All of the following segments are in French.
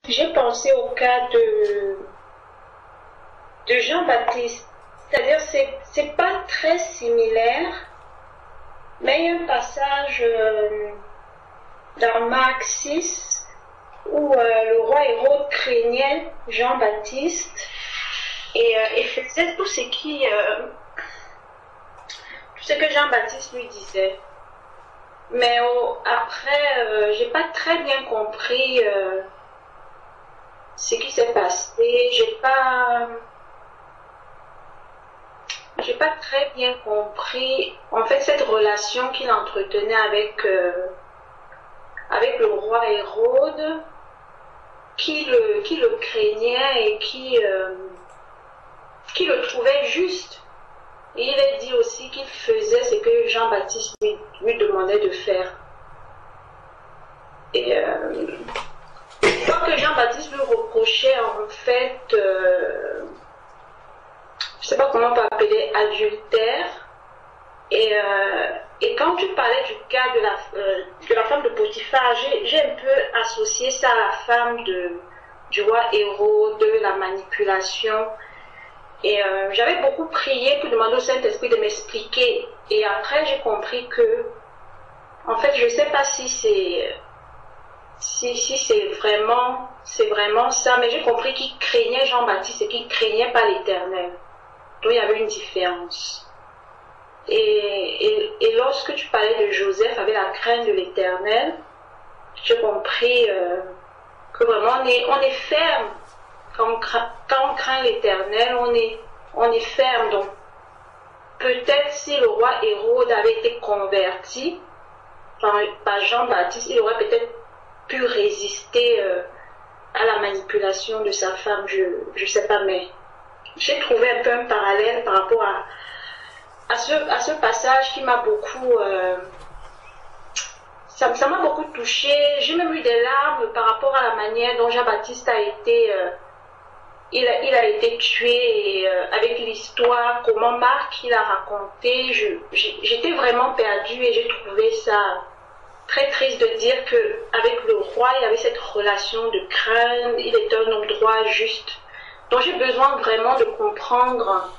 J'ai pensé au cas de Jean-Baptiste. C'est-à-dire, c'est pas très similaire, mais il y a un passage dans Marc 6 où le roi Hérode craignait Jean-Baptiste et faisait tout ce que Jean-Baptiste lui disait. Mais après, j'ai pas très bien compris ce qui s'est passé. J'ai pas très bien compris en fait cette relation qu'il entretenait avec le roi Hérode, qui le craignait et qui le trouvait juste. Et il est dit aussi qu'il faisait ce que Jean-Baptiste lui demandait de faire. Et je crois que Jean-Baptiste lui reprochait en fait, je ne sais pas comment on peut appeler, adultère. Et quand tu parlais du cas de la femme de Potiphar, j'ai un peu associé ça à la femme du roi Hérode, de la manipulation. Et j'avais beaucoup prié pour demander au Saint-Esprit de m'expliquer. Et après, j'ai compris que, en fait, je ne sais pas si c'est vraiment ça, mais j'ai compris qu'il craignait Jean-Baptiste et qu'il craignait pas l'Éternel. Donc, il y avait une différence. Et lorsque tu parlais de Joseph avec la crainte de l'Éternel, j'ai compris que vraiment on est ferme. Quand on craint l'Éternel, on est ferme. Donc, peut-être si le roi Hérode avait été converti par Jean-Baptiste, il aurait peut-être pu résister à la manipulation de sa femme. Je ne sais pas, mais j'ai trouvé un peu un parallèle par rapport à ce passage qui m'a beaucoup... ça m'a beaucoup touchée. J'ai même eu des larmes par rapport à la manière dont Jean-Baptiste a été... Il a été tué et, avec l'histoire, comment Marc il a raconté, j'étais vraiment perdue et j'ai trouvé ça très triste de dire qu'avec le roi, il y avait cette relation de crainte, il était un homme droit, juste. Donc j'ai besoin vraiment de comprendre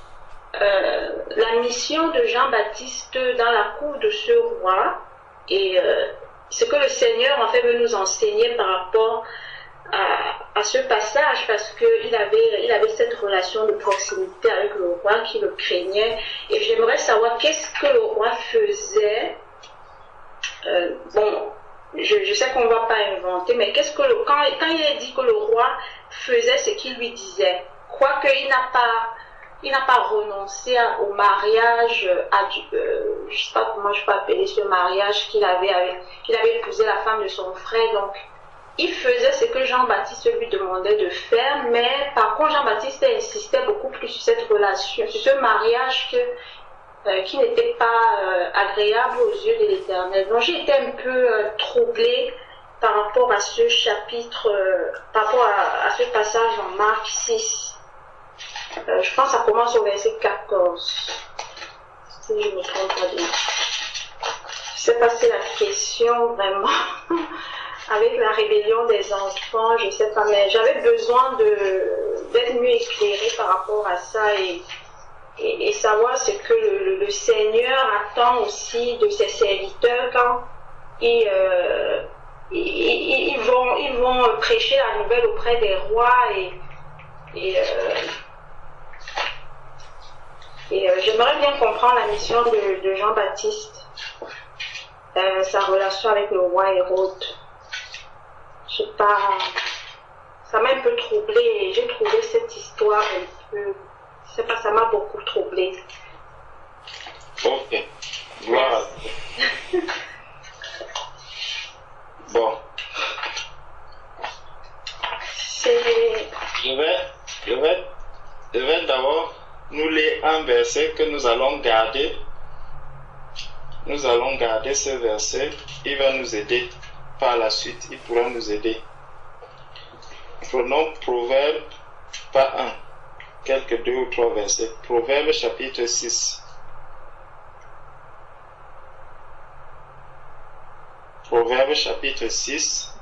la mission de Jean-Baptiste dans la cour de ce roi et ce que le Seigneur en fait veut nous enseigner par rapport à ce passage, parce qu'il avait cette relation de proximité avec le roi qui le craignait. Et j'aimerais savoir qu'est-ce que le roi faisait. Bon, je sais qu'on ne va pas inventer, mais quand il est dit que le roi faisait ce qu'il lui disait, quoique il n'a pas renoncé au mariage, je ne sais pas comment je peux appeler ce mariage qu'il avait épousé la femme de son frère, donc il faisait ce que Jean-Baptiste lui demandait de faire, mais par contre Jean-Baptiste insistait beaucoup plus sur cette relation, sur ce mariage qui n'était pas agréable aux yeux de l'Éternel. Donc j'ai été un peu troublée par rapport à ce chapitre, par rapport à ce passage en Marc 6. Je pense que ça commence au verset 14, si je ne me trompe pas bien. Je ne sais pas si la question vraiment... avec la rébellion des enfants, je ne sais pas, mais j'avais besoin d'être mieux éclairée par rapport à ça et savoir ce que le Seigneur attend aussi de ses serviteurs quand ils vont prêcher la nouvelle auprès des rois et j'aimerais bien comprendre la mission de Jean-Baptiste, sa relation avec le roi Hérode. Je sais pas, ça m'a un peu troublée et j'ai trouvé cette histoire un peu, je sais pas, ça m'a beaucoup troublée. Ok, voilà. Bon. Je vais d'abord nous lire un verset que nous allons garder. Nous allons garder ce verset, il va nous aider. Par la suite, il pourra nous aider. Prenons Proverbe, pas un, quelques 2 ou 3 versets. Proverbe chapitre 6. Proverbe chapitre 6.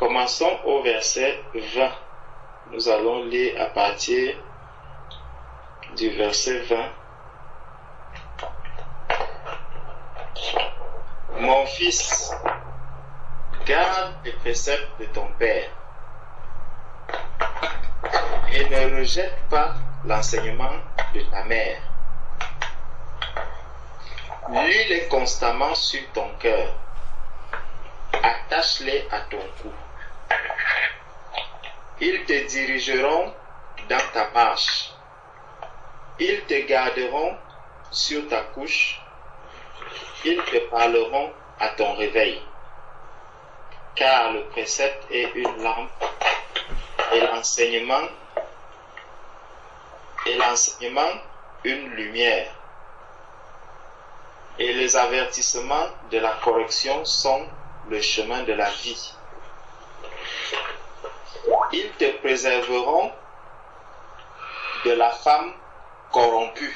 Commençons au verset 20. Nous allons lire à partir du verset 20. Mon fils, garde les préceptes de ton père et ne rejette pas l'enseignement de ta mère. Lis-les constamment sur ton cœur. Attache-les à ton cou. Ils te dirigeront dans ta marche. Ils te garderont sur ta couche. Ils te parleront à ton réveil. Car le précepte est une lampe et l'enseignement une lumière. Et les avertissements de la correction sont le chemin de la vie. Ils te préserveront de la femme corrompue.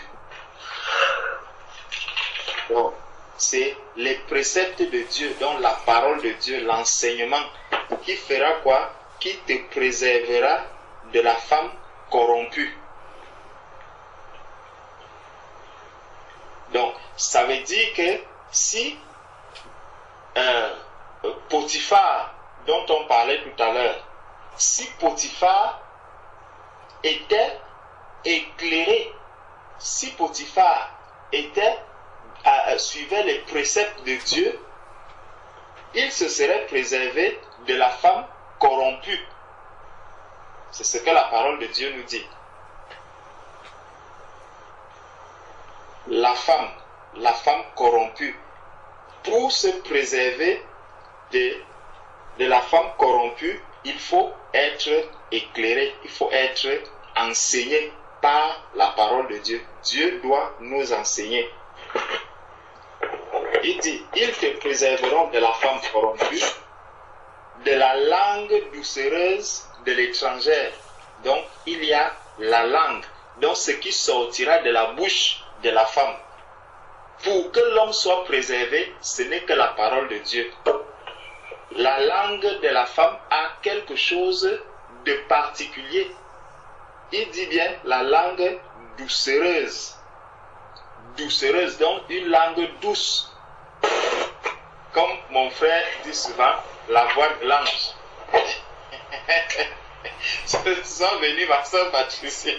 Donc, c'est les préceptes de Dieu, donc la parole de Dieu, l'enseignement, qui fera quoi? Qui te préservera de la femme corrompue. Donc, ça veut dire que si Potiphar, dont on parlait tout à l'heure, si Potiphar était éclairé, si Potiphar suivait les préceptes de Dieu, il se serait préservé de la femme corrompue. C'est ce que la parole de Dieu nous dit. La femme corrompue. Pour se préserver de la femme corrompue, il faut être éclairé, il faut être enseigné par la parole de Dieu. Dieu doit nous enseigner. Il dit, ils te préserveront de la femme corrompue, de la langue doucereuse de l'étrangère. Donc, il y a la langue, donc ce qui sortira de la bouche de la femme. Pour que l'homme soit préservé, ce n'est que la parole de Dieu. La langue de la femme a quelque chose de particulier. Il dit bien la langue doucereuse. Doucereuse, donc une langue douce. Comme mon frère dit souvent, la voix de l'ange. Ils sont venus, ma soeur Patricia.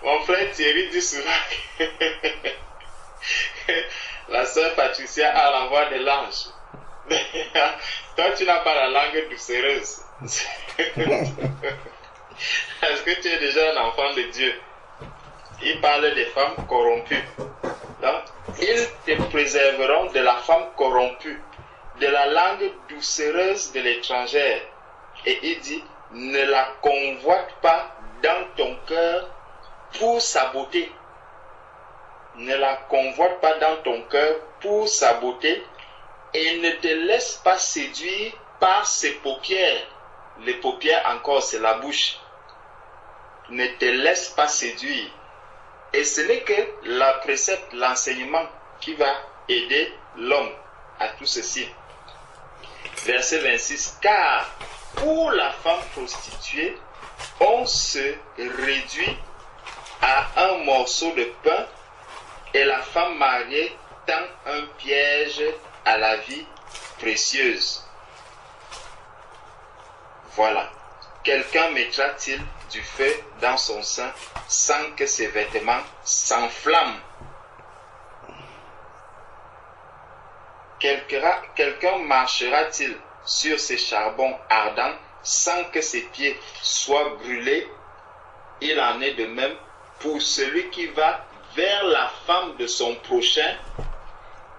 Mon frère Thierry dit souvent que la soeur Patricia a la voix de l'ange. Toi, tu n'as pas la langue doucereuse. Est-ce que tu es déjà un enfant de Dieu? Il parle des femmes corrompues. Donc, ils te préserveront de la femme corrompue, de la langue doucereuse de l'étrangère. Et il dit, ne la convoite pas dans ton cœur pour sa beauté. Ne la convoite pas dans ton cœur pour sa beauté et ne te laisse pas séduire par ses paupières. Les paupières encore, c'est la bouche. Ne te laisse pas séduire. Et ce n'est que la précepte, l'enseignement qui va aider l'homme à tout ceci. Verset 26. Car pour la femme prostituée, on se réduit à un morceau de pain et la femme mariée tend un piège à la vie précieuse. Voilà. Quelqu'un mettra-t-il du feu dans son sein sans que ses vêtements s'enflamment? Quelqu'un marchera-t-il sur ces charbons ardents sans que ses pieds soient brûlés? Il en est de même pour celui qui va vers la femme de son prochain.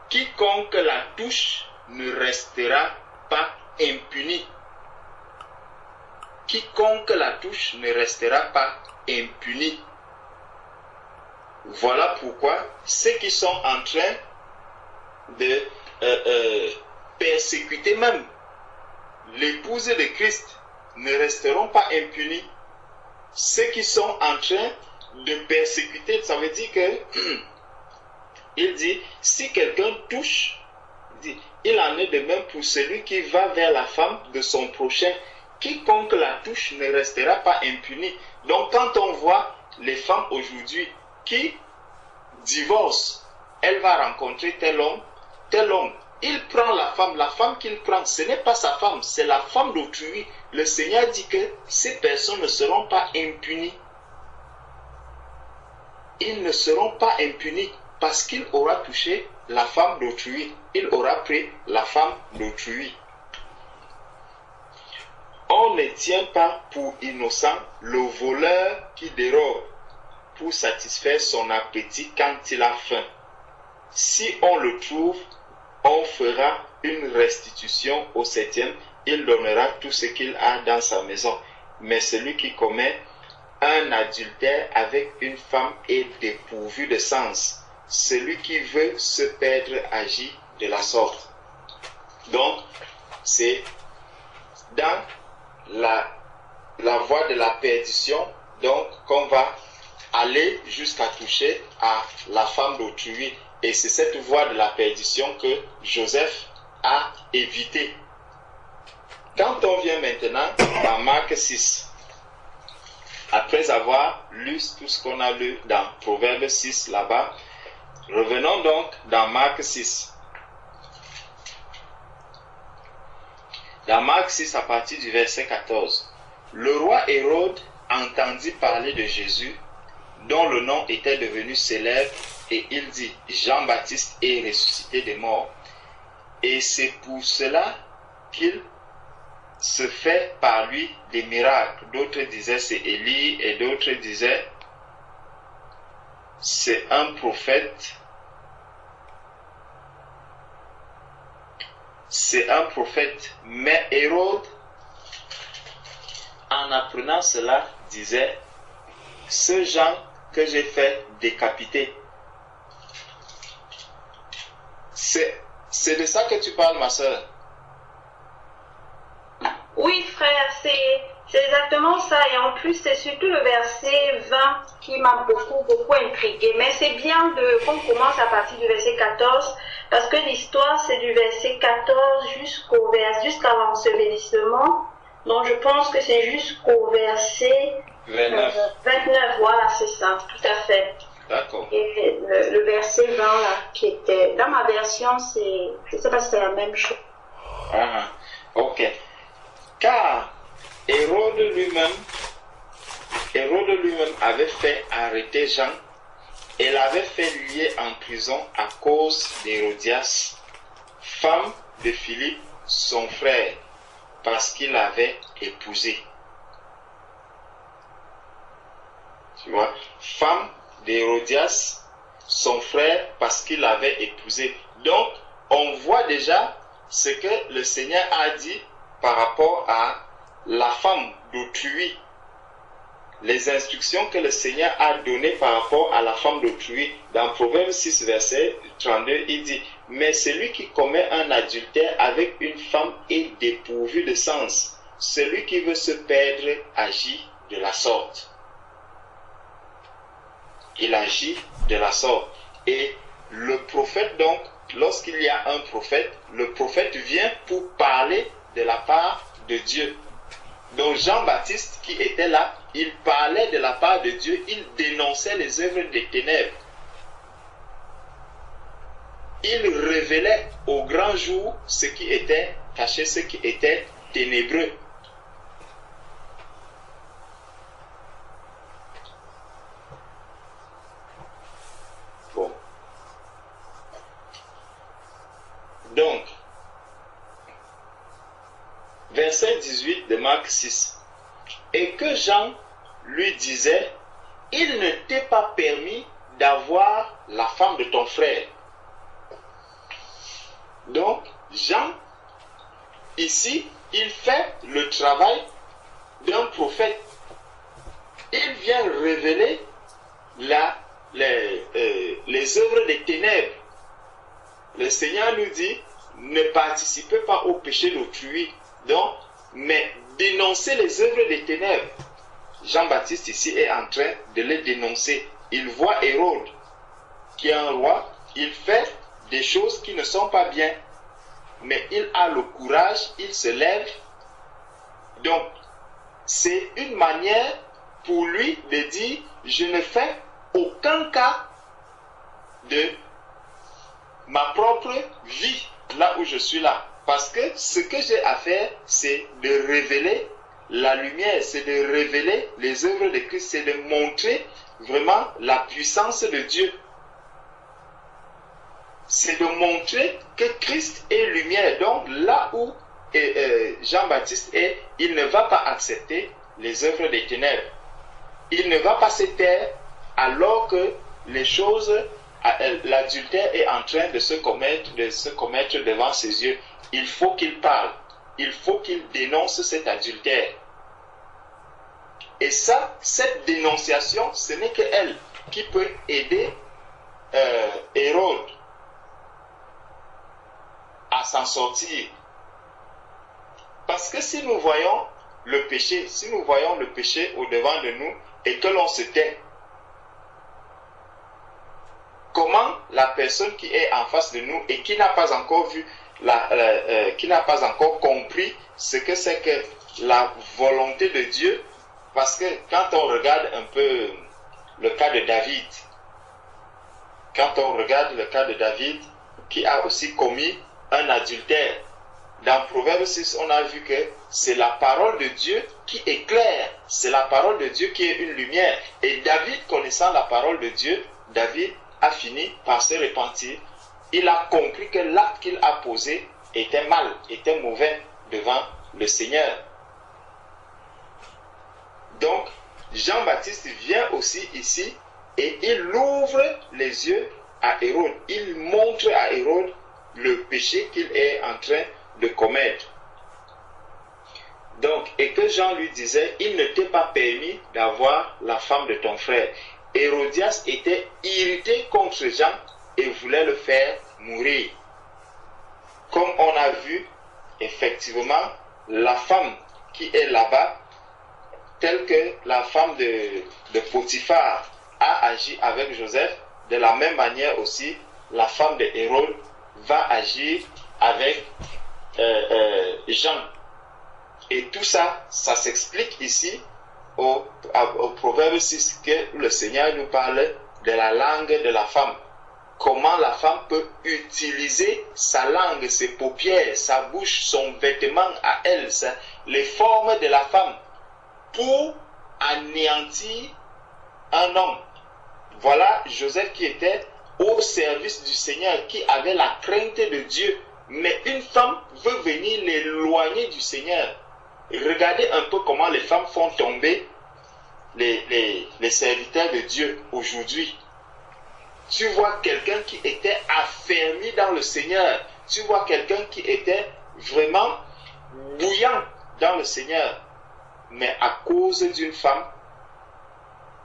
Quiconque la touche ne restera pas impuni. Quiconque la touche ne restera pas impuni. Voilà pourquoi ceux qui sont en train de persécuter même l'épouse de Christ ne resteront pas impunis. Ceux qui sont en train de persécuter, ça veut dire que il dit, si quelqu'un touche dit, il en est de même pour celui qui va vers la femme de son prochain. Quiconque la touche ne restera pas impuni. Donc quand on voit les femmes aujourd'hui qui divorcent, elle va rencontrer tel homme, il prend la femme qu'il prend, ce n'est pas sa femme, c'est la femme d'autrui. Le Seigneur dit que ces personnes ne seront pas impunies. Ils ne seront pas impunis parce qu'il aura touché la femme d'autrui. Il aura pris la femme d'autrui. On ne tient pas pour innocent le voleur qui dérobe pour satisfaire son appétit quand il a faim. Si on le trouve, on fera une restitution au septième, il donnera tout ce qu'il a dans sa maison. Mais celui qui commet un adultère avec une femme est dépourvu de sens. Celui qui veut se perdre agit de la sorte. Donc, c'est dans la voie de la perdition, donc qu'on va aller jusqu'à toucher à la femme d'autrui. Et c'est cette voie de la perdition que Joseph a évité. Quand on vient maintenant dans Marc 6, après avoir lu tout ce qu'on a lu dans Proverbe 6 là-bas, revenons donc dans Marc 6. Dans Marc 6 à partir du verset 14, le roi Hérode entendit parler de Jésus, dont le nom était devenu célèbre, et il dit, Jean-Baptiste est ressuscité des morts. Et c'est pour cela qu'il se fait par lui des miracles. D'autres disaient c'est Élie et d'autres disaient c'est un prophète. C'est un prophète. Mais Hérode, en apprenant cela, disait, ce Jean que j'ai fait décapiter. C'est de ça que tu parles, ma soeur. Oui, frère, c'est exactement ça. Et en plus, c'est surtout le verset 20 qui m'a beaucoup intrigué. Mais c'est bien qu'on commence à partir du verset 14, parce que l'histoire, c'est du verset 14 jusqu'à l'ensevelissement. Donc, je pense que c'est jusqu'au verset 29. Voilà, c'est ça, tout à fait. D'accord. Et le verset 20, là, qui était... Dans ma version, je ne sais pas si c'est la même chose. Ok. Car Hérode lui-même avait fait arrêter Jean et l'avait fait lier en prison à cause d'Hérodias, femme de Philippe, son frère, parce qu'il l'avait épousée. Tu vois, femme d'Hérodias, son frère, parce qu'il l'avait épousée. Donc, on voit déjà ce que le Seigneur a dit par rapport à la femme d'autrui. Les instructions que le Seigneur a données par rapport à la femme d'autrui. Dans Proverbe 6, verset 32, il dit, « Mais celui qui commet un adultère avec une femme est dépourvu de sens. Celui qui veut se perdre agit de la sorte. » Il agit de la sorte. Et le prophète, donc, lorsqu'il y a un prophète, le prophète vient pour parler de la part de Dieu. Donc Jean-Baptiste qui était là, il parlait de la part de Dieu, il dénonçait les œuvres des ténèbres. Il révélait au grand jour ce qui était caché, ce qui était ténébreux. Bon. Donc, verset 18 de Marc 6. Et que Jean lui disait, il ne t'est pas permis d'avoir la femme de ton frère. Donc, Jean, ici, il fait le travail d'un prophète. Il vient révéler les œuvres des ténèbres. Le Seigneur nous dit, ne participez pas au péché d'autrui. Donc, mais dénoncer les œuvres des ténèbres. Jean-Baptiste ici est en train de les dénoncer. Il voit Hérode, qui est un roi, il fait des choses qui ne sont pas bien. mais il a le courage, il se lève. Donc, c'est une manière pour lui de dire, je ne fais aucun cas de ma propre vie, là où je suis là. Parce que ce que j'ai à faire, c'est de révéler la lumière, c'est de révéler les œuvres de Christ, c'est de montrer vraiment la puissance de Dieu. C'est de montrer que Christ est lumière. Donc là où Jean-Baptiste est, il ne va pas accepter les œuvres des ténèbres. Il ne va pas se taire alors que les choses, l'adultère est en train de se commettre devant ses yeux. Il faut qu'il parle. Il faut qu'il dénonce cet adultère. Et ça, cette dénonciation, ce n'est qu'elle qui peut aider Hérode à s'en sortir. Parce que si nous voyons le péché, au-devant de nous et que l'on se tait, comment la personne qui est en face de nous et qui n'a pas encore vu, qui n'a pas encore compris ce que c'est que la volonté de Dieu, parce que quand on regarde un peu le cas de David, qui a aussi commis un adultère, dans Proverbe 6, on a vu que c'est la parole de Dieu qui éclaire, c'est la parole de Dieu qui est une lumière. Et David, connaissant la parole de Dieu, David a fini par se repentir. Il a compris que l'acte qu'il a posé était mal, était mauvais devant le Seigneur. Donc, Jean-Baptiste vient aussi ici et il ouvre les yeux à Hérode. Il montre à Hérode le péché qu'il est en train de commettre. Donc, et que Jean lui disait, il ne t'est pas permis d'avoir la femme de ton frère. Hérodias était irrité contre Jean et voulait le faire mourir. Comme on a vu, effectivement, la femme qui est là-bas, telle que la femme de Potiphar a agi avec Joseph, de la même manière aussi, la femme de Hérode va agir avec Jean. Et tout ça, ça s'explique ici au Proverbe 6 que le Seigneur nous parle de la langue de la femme. Comment la femme peut utiliser sa langue, ses paupières, sa bouche, son vêtement à elle, les formes de la femme pour anéantir un homme. Voilà Joseph qui était au service du Seigneur, qui avait la crainte de Dieu. Mais une femme veut venir l'éloigner du Seigneur. Regardez un peu comment les femmes font tomber les serviteurs de Dieu aujourd'hui. Tu vois quelqu'un qui était affermi dans le Seigneur. Tu vois quelqu'un qui était vraiment bouillant dans le Seigneur. Mais à cause d'une femme,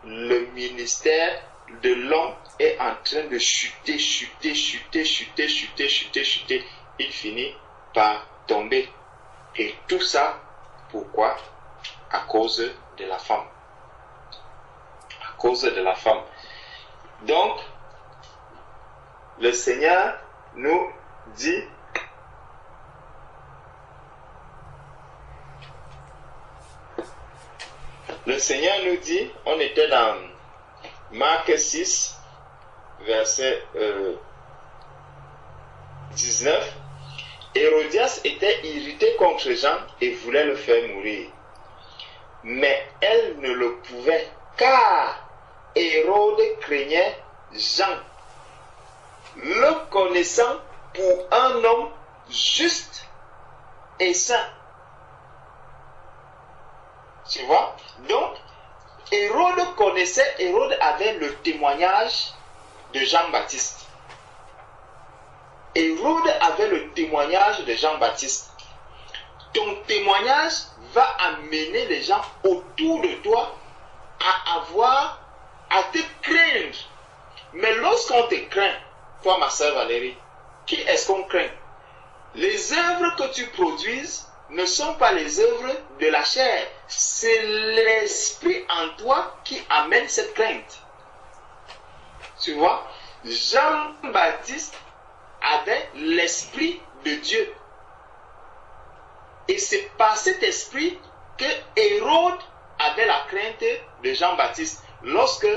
le ministère de l'homme est en train de chuter. Il finit par tomber. Et tout ça, pourquoi? À cause de la femme. À cause de la femme. Donc, le Seigneur nous dit, on était dans Marc 6, verset 19, Hérodias était irritée contre Jean et voulait le faire mourir. Mais elle ne le pouvait, car Hérode craignait Jean, le connaissant pour un homme juste et saint. Tu vois? Donc, Hérode avait le témoignage de Jean-Baptiste. Hérode avait le témoignage de Jean-Baptiste. Ton témoignage va amener les gens autour de toi à te craindre. Mais lorsqu'on te craint, toi ma sœur Valérie, qui est-ce qu'on craint? Les œuvres que tu produises ne sont pas les œuvres de la chair. C'est l'esprit en toi qui amène cette crainte. Tu vois, Jean-Baptiste avait l'esprit de Dieu. Et c'est par cet esprit que Hérode avait la crainte de Jean-Baptiste. Lorsque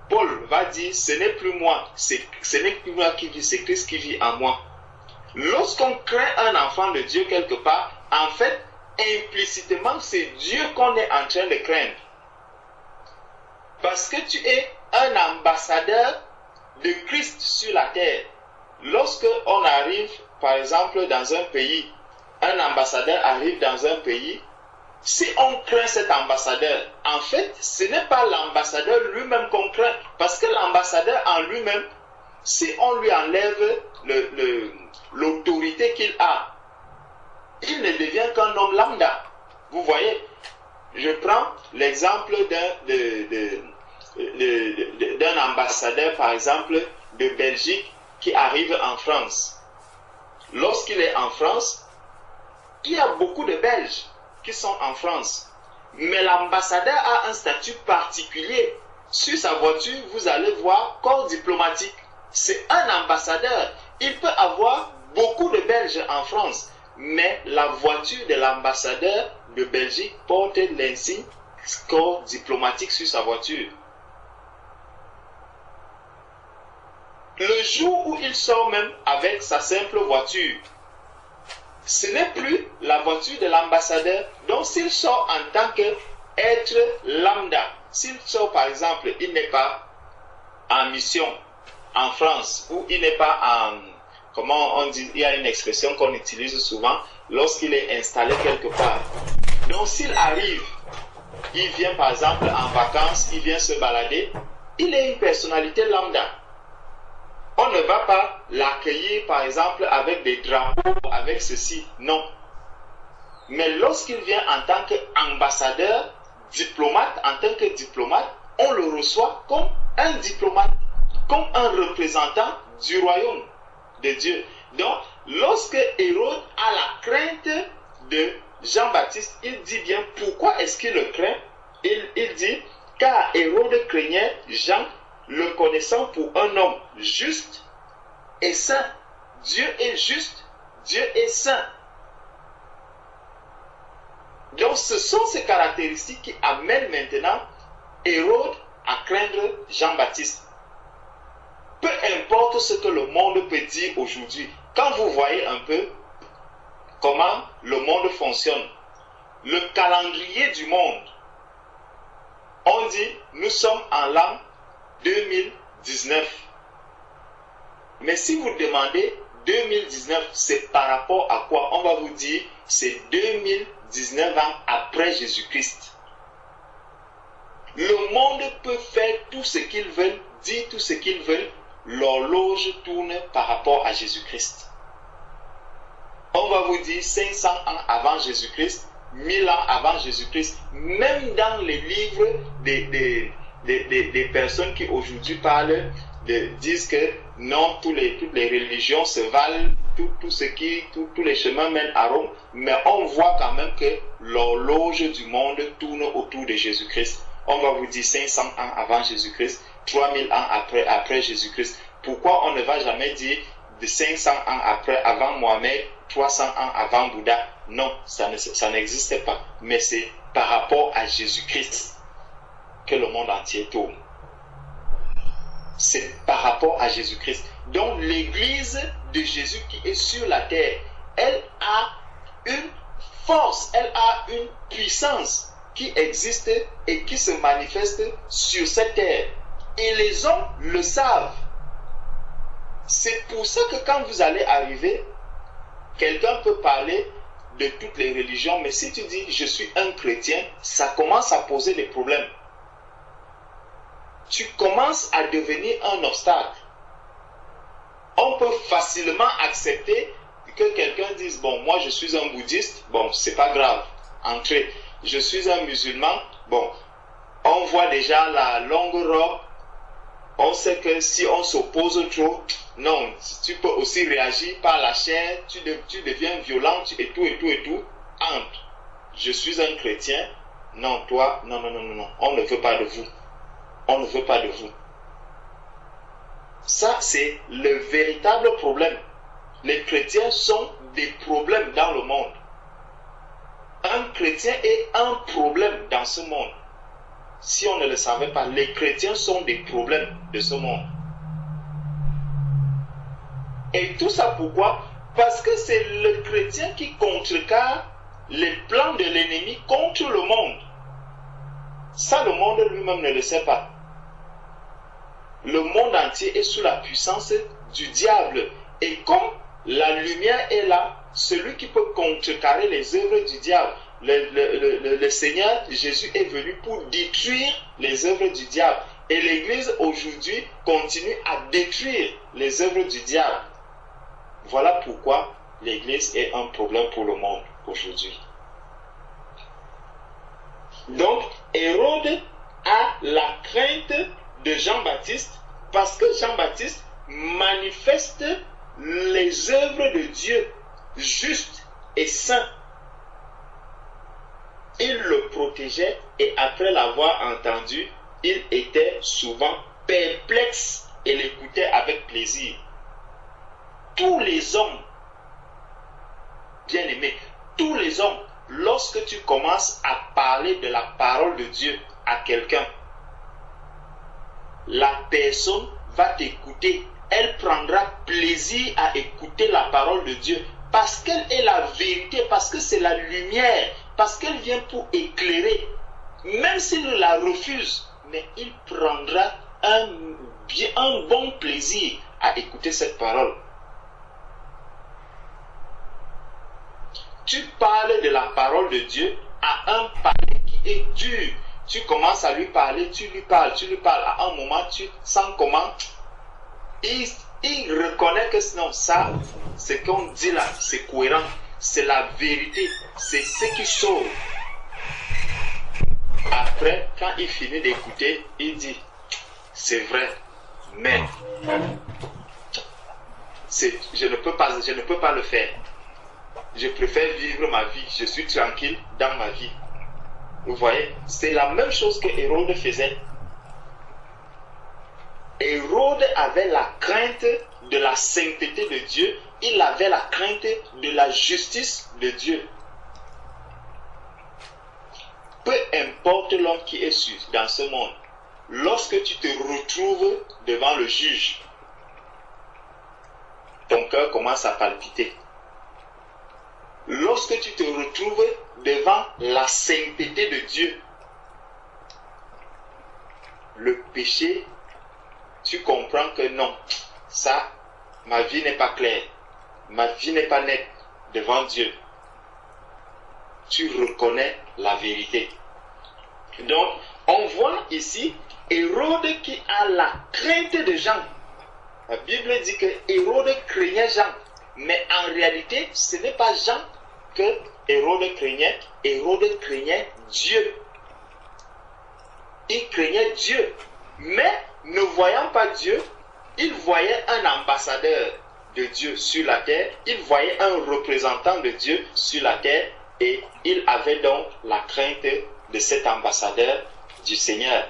Paul va dire, ce n'est plus moi, ce n'est plus moi qui vis, c'est Christ qui vit en moi. Lorsqu'on craint un enfant de Dieu quelque part, en fait, implicitement, c'est Dieu qu'on est en train de craindre. Parce que tu es un ambassadeur de Christ sur la terre. Lorsque on arrive, par exemple, dans un pays, un ambassadeur arrive dans un pays, si on craint cet ambassadeur, en fait, ce n'est pas l'ambassadeur lui-même qu'on craint. Parce que l'ambassadeur en lui-même, si on lui enlève l'autorité qu'il a, il ne devient qu'un homme lambda. Vous voyez, je prends l'exemple d'un ambassadeur, par exemple, de Belgique qui arrive en France. Lorsqu'il est en France, il y a beaucoup de Belges qui sont en France. Mais l'ambassadeur a un statut particulier. Sur sa voiture, vous allez voir corps diplomatique. C'est un ambassadeur. Il peut avoir beaucoup de Belges en France. Mais la voiture de l'ambassadeur de Belgique porte l'insigne corps diplomatique sur sa voiture. Le jour où il sort même avec sa simple voiture, ce n'est plus la voiture de l'ambassadeur. Donc s'il sort en tant qu'être lambda, s'il sort par exemple, il n'est pas en mission en France, ou il n'est pas en, comment on dit, il y a une expression qu'on utilise souvent, lorsqu'il est installé quelque part. Donc s'il arrive, il vient par exemple en vacances, il vient se balader, il est une personnalité lambda. On ne va pas l'accueillir, par exemple, avec des drapeaux, avec ceci. Non. Mais lorsqu'il vient en tant qu'ambassadeur, diplomate, en tant que diplomate, on le reçoit comme un diplomate, comme un représentant du royaume de Dieu. Donc, lorsque Hérode a la crainte de Jean-Baptiste, il dit bien pourquoi est-ce qu'il le craint. Il dit, car Hérode craignait Jean, le connaissant pour un homme juste et saint. Dieu est juste, Dieu est saint. Donc ce sont ces caractéristiques qui amènent maintenant Hérode à craindre Jean-Baptiste. Peu importe ce que le monde peut dire aujourd'hui, quand vous voyez un peu comment le monde fonctionne, le calendrier du monde, on dit nous sommes en l'an 2019. Mais si vous demandez 2019, c'est par rapport à quoi? On va vous dire c'est 2019 ans après Jésus-Christ. Le monde peut faire tout ce qu'ils veulent, dire tout ce qu'ils veulent, l'horloge tourne par rapport à Jésus-Christ. On va vous dire 500 ans avant Jésus-Christ, 1000 ans avant Jésus-Christ, même dans les livres des personnes qui aujourd'hui parlent, disent que non, toutes les religions se valent, tous les chemins mènent à Rome, mais on voit quand même que l'horloge du monde tourne autour de Jésus-Christ. On va vous dire 500 ans avant Jésus-Christ, 3000 ans après Jésus-Christ. Pourquoi on ne va jamais dire de 500 ans avant Mohamed, 300 ans avant Bouddha? Non, ça n'existe pas. Mais c'est par rapport à Jésus-Christ que le monde entier tourne. C'est par rapport à Jésus-Christ. Donc l'église de Jésus qui est sur la terre, elle a une force, elle a une puissance qui existe et qui se manifeste sur cette terre. Et les hommes le savent. C'est pour ça que quand vous allez arriver, quelqu'un peut parler de toutes les religions, mais si tu dis je suis un chrétien, ça commence à poser des problèmes. Tu commences à devenir un obstacle. On peut facilement accepter que quelqu'un dise bon, moi je suis un bouddhiste, bon, c'est pas grave, entrez. Je suis un musulman, bon, on voit déjà la longue robe, on sait que si on s'oppose trop, non, tu peux aussi réagir par la chair, tu deviens violent et tout, entre. Je suis un chrétien, non, toi, non, on ne veut pas de vous. On ne veut pas de vous. Ça, c'est le véritable problème. Les chrétiens sont des problèmes dans le monde. un chrétien est un problème dans ce monde. Si on ne le savait pas, les chrétiens sont des problèmes de ce monde. Et tout ça pourquoi? Parce que c'est le chrétien qui contrecarre les plans de l'ennemi contre le monde. Ça, le monde lui-même ne le sait pas. Le monde entier est sous la puissance du diable. Et comme la lumière est là, celui qui peut contrecarrer les œuvres du diable, le Seigneur Jésus est venu pour détruire les œuvres du diable. Et l'Église aujourd'hui continue à détruire les œuvres du diable. Voilà pourquoi l'Église est un problème pour le monde aujourd'hui. Donc, Hérode a la crainte de Jean-Baptiste parce que Jean-Baptiste manifeste les œuvres de Dieu justes et saints. Il le protégeait et après l'avoir entendu, il était souvent perplexe et l'écoutait avec plaisir. Tous les hommes, bien aimés, tous les hommes, lorsque tu commences à parler de la parole de Dieu à quelqu'un, la personne va t'écouter. Elle prendra plaisir à écouter la parole de Dieu parce qu'elle est la vérité, parce que c'est la lumière, parce qu'elle vient pour éclairer. Même s'il la refuse, mais il prendra un bon plaisir à écouter cette parole. Tu parles de la parole de Dieu à un parler qui est dur. Tu commences à lui parler, tu lui parles. À un moment, tu sens comment il reconnaît que non, ça, ce qu'on dit là, c'est cohérent, c'est la vérité, c'est ce qui sauve. Après, quand il finit d'écouter, il dit, c'est vrai, mais je ne peux pas le faire. Je préfère vivre ma vie, je suis tranquille dans ma vie. Vous voyez, c'est la même chose que Hérode faisait. Hérode avait la crainte de la sainteté de Dieu, il avait la crainte de la justice de Dieu. Peu importe l'homme qui est dans ce monde, lorsque tu te retrouves devant le juge, ton cœur commence à palpiter. Lorsque tu te retrouves devant la sainteté de Dieu, le péché, tu comprends que non, ça, ma vie n'est pas claire, ma vie n'est pas nette devant Dieu. Tu reconnais la vérité. Donc, on voit ici Hérode qui a la crainte de Jean. La Bible dit que Hérode craignait Jean, mais en réalité, ce n'est pas Jean que Hérode craignait Dieu. Il craignait Dieu, mais ne voyant pas Dieu, il voyait un ambassadeur de Dieu sur la terre, il voyait un représentant de Dieu sur la terre, et il avait donc la crainte de cet ambassadeur du Seigneur.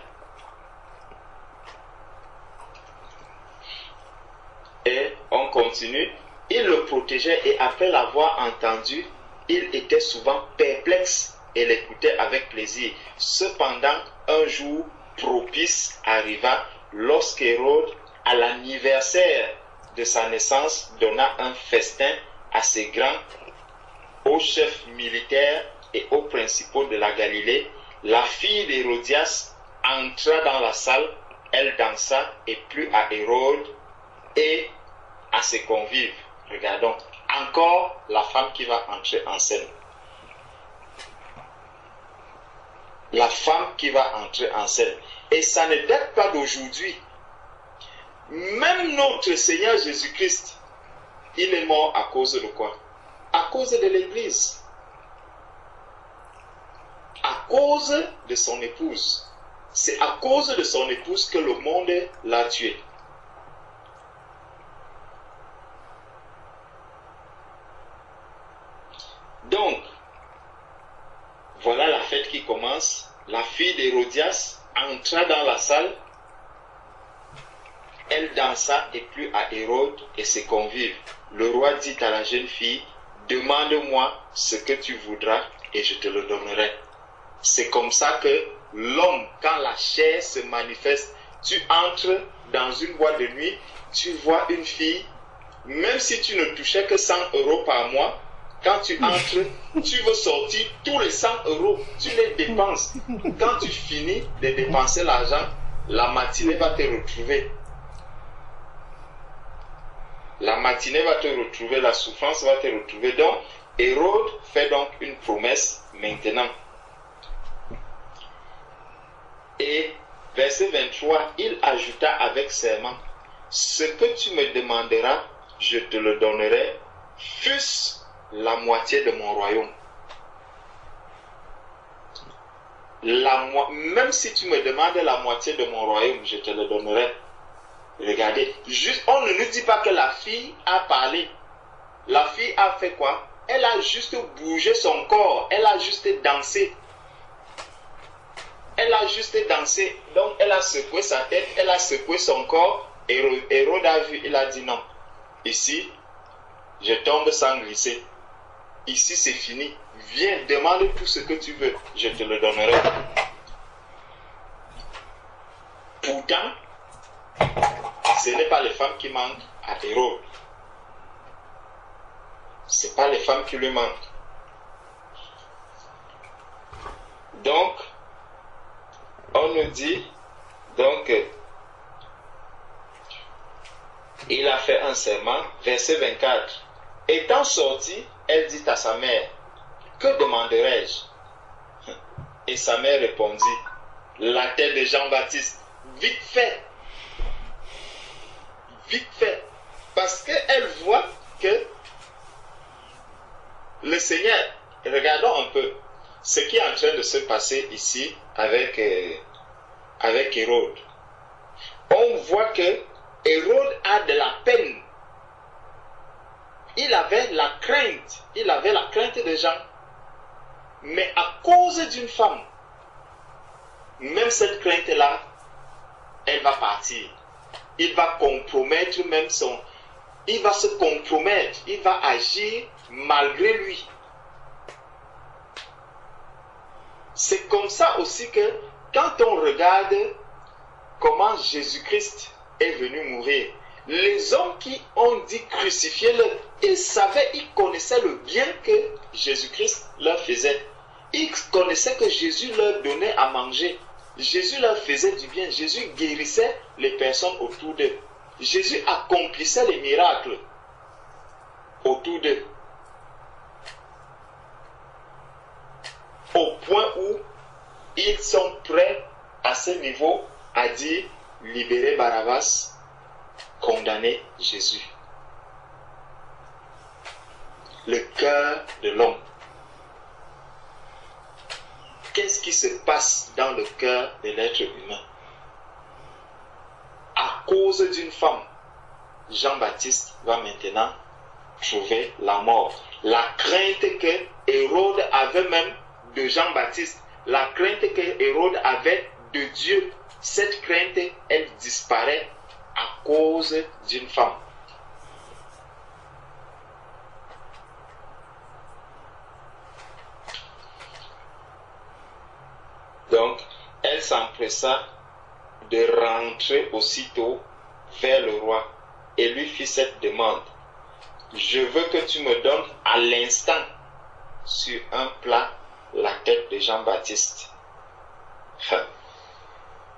Et on continue, il le protégeait et après l'avoir entendu, il était souvent perplexe et l'écoutait avec plaisir. Cependant, un jour propice arriva lorsqu'Hérode, à l'anniversaire de sa naissance, donna un festin à ses grands, aux chefs militaires et aux principaux de la Galilée. La fille d'Hérodias entra dans la salle, elle dansa et plut à Hérode et à ses convives. Regardons, encore la femme qui va entrer en scène. La femme qui va entrer en scène. Et ça ne date pas d'aujourd'hui. Même notre Seigneur Jésus-Christ, il est mort à cause de quoi? À cause de l'Église. À cause de son épouse. C'est à cause de son épouse que le monde l'a tué. Donc, voilà la fête qui commence. La fille d'Hérodias entra dans la salle. Elle dansa et plut à Hérode et ses convives. Le roi dit à la jeune fille, demande-moi ce que tu voudras et je te le donnerai. C'est comme ça que l'homme, quand la chair se manifeste, tu entres dans une boîte de nuit, tu vois une fille, même si tu ne touchais que 100 € par mois, quand tu entres, tu veux sortir tous les 100 €, tu les dépenses. Quand tu finis de dépenser l'argent, la matinée va te retrouver. La matinée va te retrouver, la souffrance va te retrouver. Donc, Hérode fait donc une promesse maintenant. Et verset 23, il ajouta avec serment, ce que tu me demanderas, je te le donnerai, fût-ce la moitié de mon royaume. Même si tu me demandes la moitié de mon royaume, je te le donnerai. Regardez, on ne nous dit pas que la fille a parlé. La fille a fait quoi? Elle a juste bougé son corps, elle a juste dansé. Elle a juste dansé, donc elle a secoué sa tête, elle a secoué son corps. Hérode a vu, il a dit non. Ici, je tombe sans glisser. Ici, c'est fini. Viens, demande tout ce que tu veux, je te le donnerai. Pourtant, ce n'est pas les femmes qui manquent à Hérode. Ce n'est pas les femmes qui lui manquent. Donc, on nous dit, donc, il a fait un serment, verset 24. Étant sorti, elle dit à sa mère, que demanderai-je? Et sa mère répondit, la tête de Jean-Baptiste. Vite fait. Vite fait. Parce qu'elle voit que le Seigneur, regardons un peu ce qui est en train de se passer ici avec Hérode. On voit que Hérode a de la peine. Il avait la crainte de Jean. Mais à cause d'une femme, même cette crainte-là, elle va partir. Il va compromettre même son... Il va se compromettre, il va agir malgré lui. C'est comme ça aussi que quand on regarde comment Jésus-Christ est venu mourir, les hommes qui ont dit crucifiez-le, ils savaient, ils connaissaient le bien que Jésus-Christ leur faisait. Ils connaissaient que Jésus leur donnait à manger. Jésus leur faisait du bien. Jésus guérissait les personnes autour d'eux. Jésus accomplissait les miracles autour d'eux. Au point où ils sont prêts à ce niveau à dire libérez Barabbas, condamner Jésus. Le cœur de l'homme. Qu'est-ce qui se passe dans le cœur de l'être humain? À cause d'une femme, Jean-Baptiste va maintenant trouver la mort. La crainte que Hérode avait même de Jean-Baptiste, la crainte que Hérode avait de Dieu, cette crainte, elle disparaît à cause d'une femme. Donc, elle s'empressa de rentrer aussitôt vers le roi et lui fit cette demande. Je veux que tu me donnes à l'instant sur un plat la tête de Jean-Baptiste.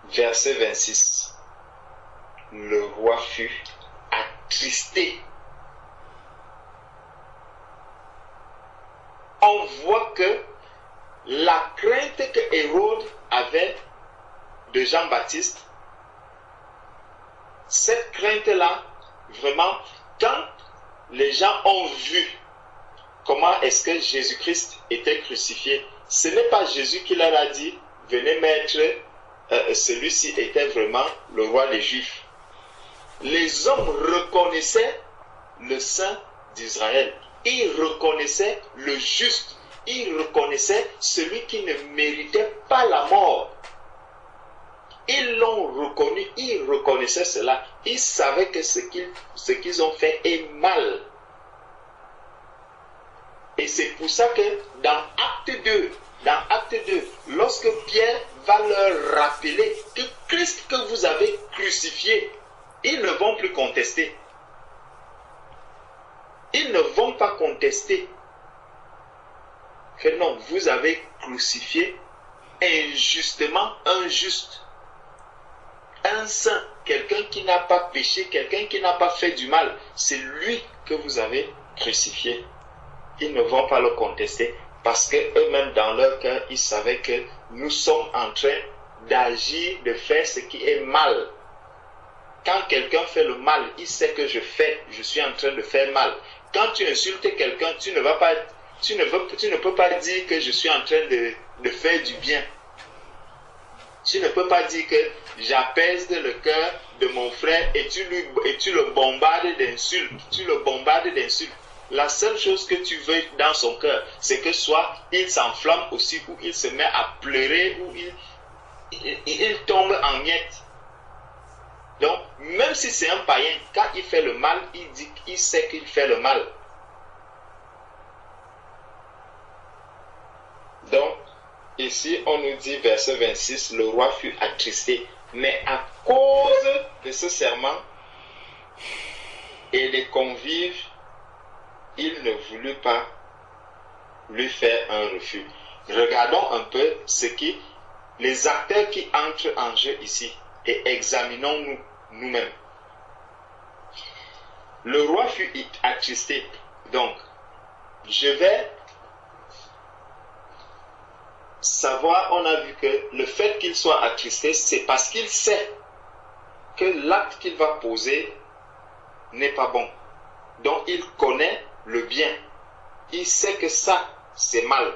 Verset 26. Le roi fut attristé. On voit que la crainte que Hérode avait de Jean-Baptiste, cette crainte-là, vraiment, quand les gens ont vu comment est-ce que Jésus-Christ était crucifié, ce n'est pas Jésus qui leur a dit, venez mettre, celui-ci était vraiment le roi des Juifs. Les hommes reconnaissaient le Saint d'Israël. Ils reconnaissaient le juste. Ils reconnaissaient celui qui ne méritait pas la mort. Ils l'ont reconnu, ils reconnaissaient cela. Ils savaient que ce qu'ils ont fait est mal. Et c'est pour ça que dans Acte 2, lorsque Pierre va leur rappeler que Christ que vous avez crucifié, ils ne vont plus contester. Ils ne vont pas contester que non, vous avez crucifié injustement un juste, un saint, quelqu'un qui n'a pas péché, quelqu'un qui n'a pas fait du mal. C'est lui que vous avez crucifié. Ils ne vont pas le contester parce qu'eux-mêmes dans leur cœur, ils savaient que nous sommes en train d'agir, de faire ce qui est mal. Quand quelqu'un fait le mal, il sait que je suis en train de faire mal. Quand tu insultes quelqu'un, tu ne peux pas dire que je suis en train de faire du bien. Tu ne peux pas dire que j'apaise le cœur de mon frère et tu le bombardes d'insultes. Tu le bombardes d'insultes. La seule chose que tu veux dans son cœur, c'est que soit il s'enflamme aussi, ou il se met à pleurer, ou il tombe en miettes. Donc, même si c'est un païen, quand il fait le mal, il dit qu'il sait qu'il fait le mal. Donc, ici, on nous dit, verset 26, le roi fut attristé. Mais à cause de ce serment et les convives, il ne voulut pas lui faire un refus. Regardons un peu les acteurs qui entrent en jeu ici et examinons-nous nous-mêmes. Le roi fut attristé. Donc, je vais savoir, on a vu que le fait qu'il soit attristé, c'est parce qu'il sait que l'acte qu'il va poser n'est pas bon. Donc, il connaît le bien. Il sait que ça, c'est mal.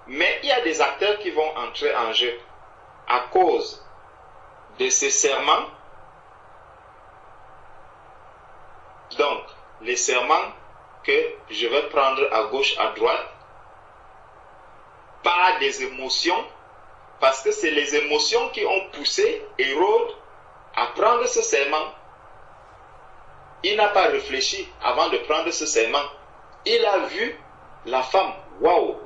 Mais il y a des acteurs qui vont entrer en jeu à cause de ces serments. Donc, les serments que je vais prendre à gauche, à droite, par des émotions, parce que c'est les émotions qui ont poussé Hérode à prendre ce serment. Il n'a pas réfléchi avant de prendre ce serment. Il a vu la femme. Waouh!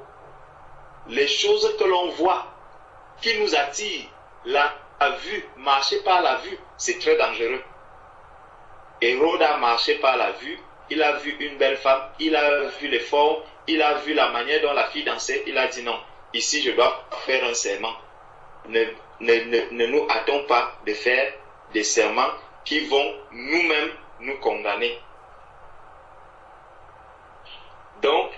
Les choses que l'on voit, qui nous attirent, la vue, marcher par la vue, c'est très dangereux. Hérode a marché par la vue, il a vu une belle femme, il a vu les formes, il a vu la manière dont la fille dansait, il a dit non, ici je dois faire un serment. Ne nous hâtons pas de faire des serments qui vont nous-mêmes nous condamner. Donc,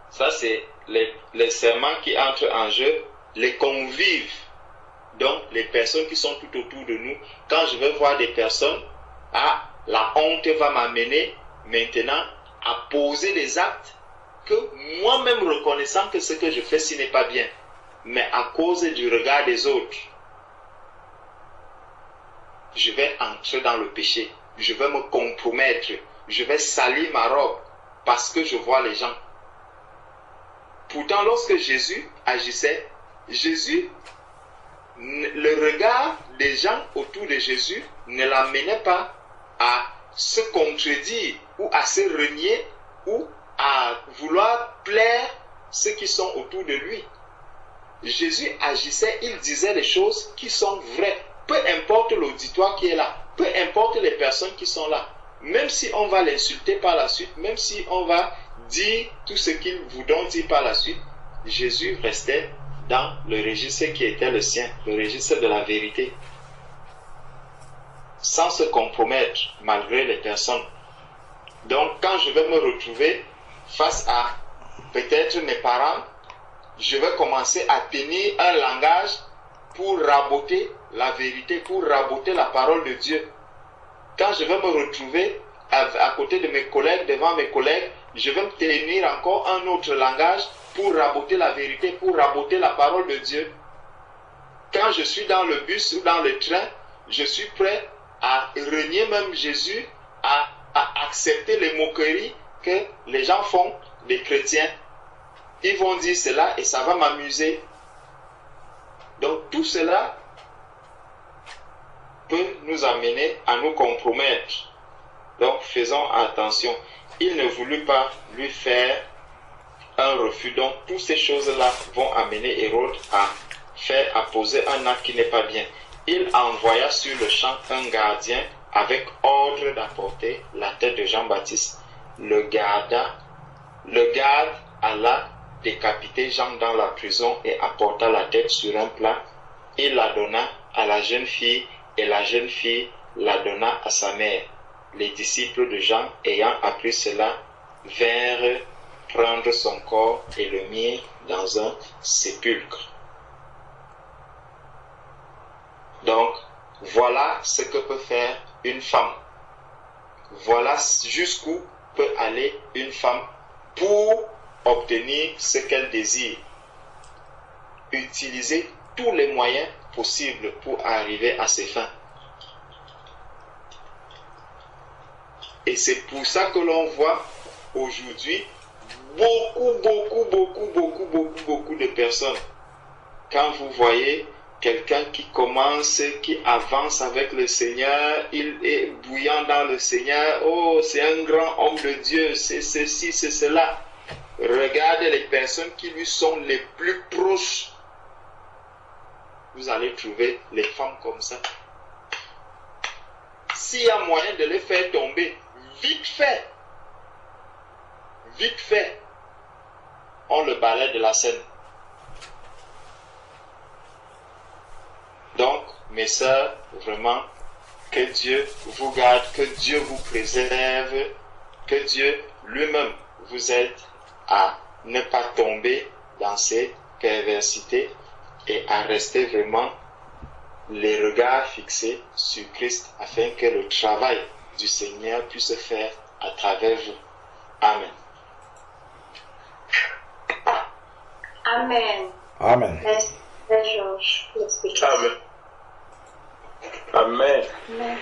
ça c'est les serments qui entrent en jeu, les convives, donc les personnes qui sont tout autour de nous. Quand je vais voir des personnes, la honte va m'amener maintenant à poser des actes que moi-même reconnaissant que ce que je fais, ce n'est pas bien, mais à cause du regard des autres, je vais entrer dans le péché, je vais me compromettre, je vais salir ma robe parce que je vois les gens. Pourtant, lorsque Jésus agissait, le regard des gens autour de Jésus ne l'amenait pas à se contredire ou à se renier ou à vouloir plaire ceux qui sont autour de lui. Jésus agissait, il disait les choses qui sont vraies. Peu importe l'auditoire qui est là, peu importe les personnes qui sont là. Même si on va l'insulter par la suite, même si on va dire tout ce qu'ils voudront dire par la suite, Jésus restait dans le registre qui était le sien, le registre de la vérité, sans se compromettre malgré les personnes. Donc quand je vais me retrouver face à peut-être mes parents, je vais commencer à tenir un langage pour raboter la vérité, pour raboter la parole de Dieu. Quand je vais me retrouver à côté de mes collègues, devant mes collègues, je vais me tenir encore un autre langage pour raboter la vérité, pour raboter la parole de Dieu. Quand je suis dans le bus ou dans le train, je suis prêt à renier même Jésus, à accepter les moqueries que les gens font des chrétiens. Ils vont dire cela et ça va m'amuser. Donc tout cela peut nous amener à nous compromettre. Donc faisons attention. Il ne voulut pas lui faire un refus. Donc, toutes ces choses-là vont amener Hérode à poser un acte qui n'est pas bien. Il envoya sur le champ un gardien avec ordre d'apporter la tête de Jean-Baptiste. Le garde alla décapiter Jean dans la prison et apporta la tête sur un plat. Il la donna à la jeune fille et la jeune fille la donna à sa mère. Les disciples de Jean, ayant appris cela, vinrent prendre son corps et le mirent dans un sépulcre. Donc, voilà ce que peut faire une femme. Voilà jusqu'où peut aller une femme pour obtenir ce qu'elle désire. Utiliser tous les moyens possibles pour arriver à ses fins. Et c'est pour ça que l'on voit aujourd'hui beaucoup de personnes. Quand vous voyez quelqu'un qui commence, qui avance avec le Seigneur, il est bouillant dans le Seigneur, oh c'est un grand homme de Dieu, c'est ceci, c'est cela. Regardez les personnes qui lui sont les plus proches. Vous allez trouver les femmes comme ça. S'il y a moyen de les faire tomber, vite fait, on le balaie de la scène. Donc, mes sœurs, vraiment, que Dieu vous garde, que Dieu vous préserve, que Dieu lui-même vous aide à ne pas tomber dans ces perversités et à rester vraiment les regards fixés sur Christ afin que le travail du Seigneur puisse se faire à travers vous. Amen. Amen. Amen. Merci, Georges, pour l'explication. Amen. Amen.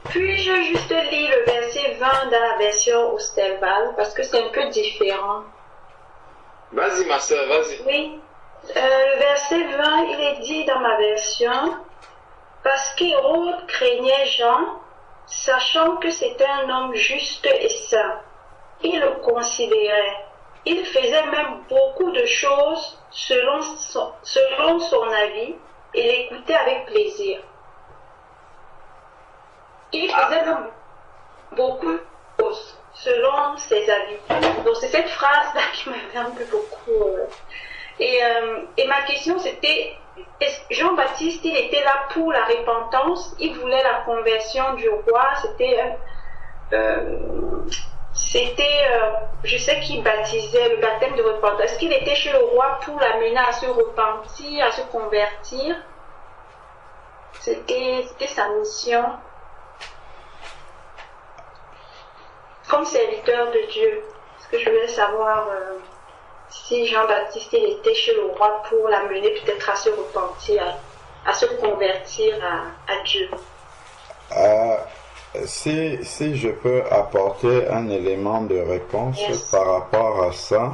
Puis-je juste lire le verset 20 dans la version Osterval parce que c'est un peu différent. Vas-y ma soeur, vas-y. Oui. Le verset 20, il est dit dans ma version, parce qu'Hérode craignait Jean, sachant que c'était un homme juste et saint. Il le considérait. Il faisait même beaucoup de choses selon son avis et l'écoutait avec plaisir. Il faisait même beaucoup de choses selon ses avis. Donc c'est cette phrase-là qui m'avait un peu beaucoup... Et ma question c'était, Jean-Baptiste, il était là pour la repentance, il voulait la conversion du roi, je sais qu'il baptisait le baptême de repentance. Est-ce qu'il était chez le roi pour l'amener à se repentir, à se convertir? C'était sa mission comme serviteur de Dieu. Parce que je voulais savoir si Jean-Baptiste il était chez le roi pour l'amener peut-être à se repentir, à se convertir à Dieu. Si je peux apporter un élément de réponse par rapport à ça,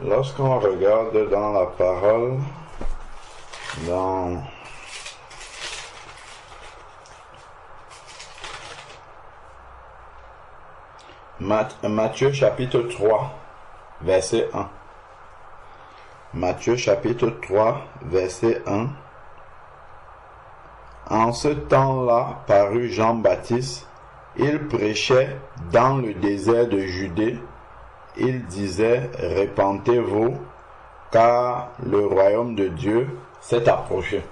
lorsqu'on regarde dans la parole, dans Matthieu chapitre 3, verset 1. Matthieu chapitre 3, verset 1. En ce temps-là parut Jean-Baptiste, il prêchait dans le désert de Judée, il disait, repentez-vous, car le royaume de Dieu s'est approché.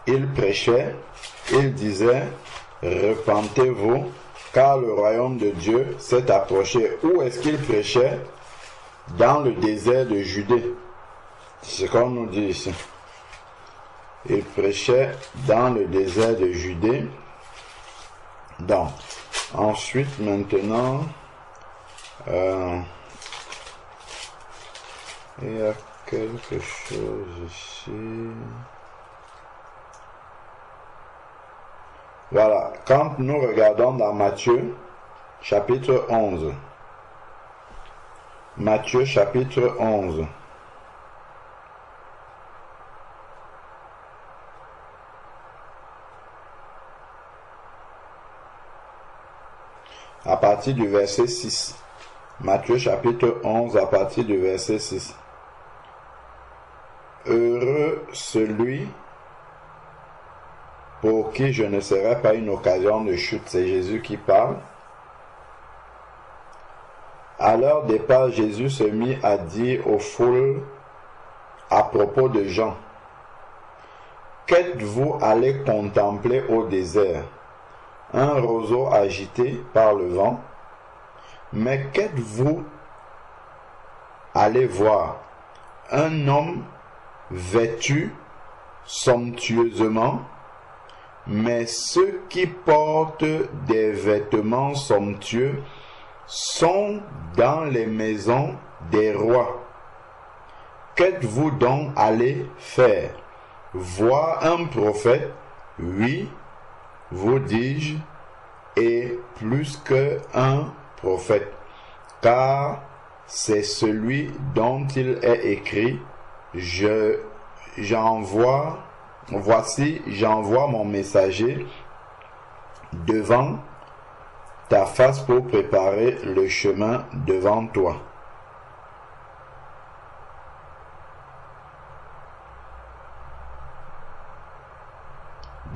Il prêchait, il disait, repentez-vous, car le royaume de Dieu s'est approché. Où est-ce qu'il prêchait? Dans le désert de Judée. C'est ce qu'on nous dit ici. Il prêchait dans le désert de Judée. Donc, ensuite, maintenant, il y a quelque chose ici. Voilà, quand nous regardons dans Matthieu, chapitre 11. Matthieu, chapitre 11. À partir du verset 6. Matthieu chapitre 11 à partir du verset 6. Heureux celui pour qui je ne serai pas une occasion de chute. C'est Jésus qui parle. À leur départ, Jésus se mit à dire aux foules à propos de Jean: qu'êtes-vous allé contempler au désert? Un roseau agité par le vent? Mais qu'êtes-vous allé voir? Un homme vêtu somptueusement? Mais ceux qui portent des vêtements somptueux sont dans les maisons des rois. Qu'êtes-vous donc allé faire? Voir un prophète? Oui, vous dis-je, et plus qu'un prophète, car c'est celui dont il est écrit: voici, j'envoie mon messager devant ta face pour préparer le chemin devant toi.